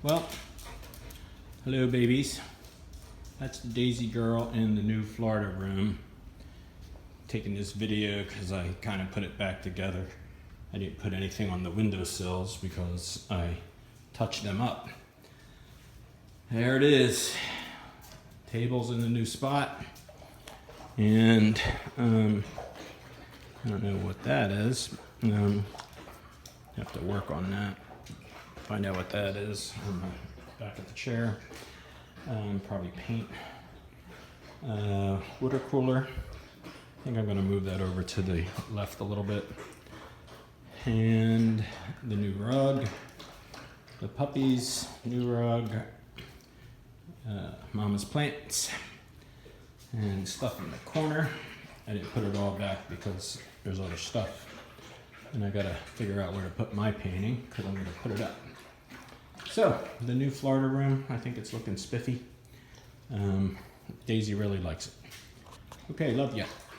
Well, hello babies. That's the Daisy girl in the new Florida room. Taking this video because I kind of put it back together. I didn't put anything on the windowsills because I touched them up. There it is. Table's in the new spot. And I don't know what that is. Have to work on that. Find out what that is. I'm back at the chair. Probably paint. Water cooler. I think I'm going to move that over to the left a little bit. And the new rug. The puppies. New rug. Mama's plants. And stuff in the corner. I didn't put it all back because there's other stuff. And I gotta figure out where to put my painting because I'm gonna put it up. So, the new Florida room, I think it's looking spiffy. Daisy really likes it. Okay, love ya.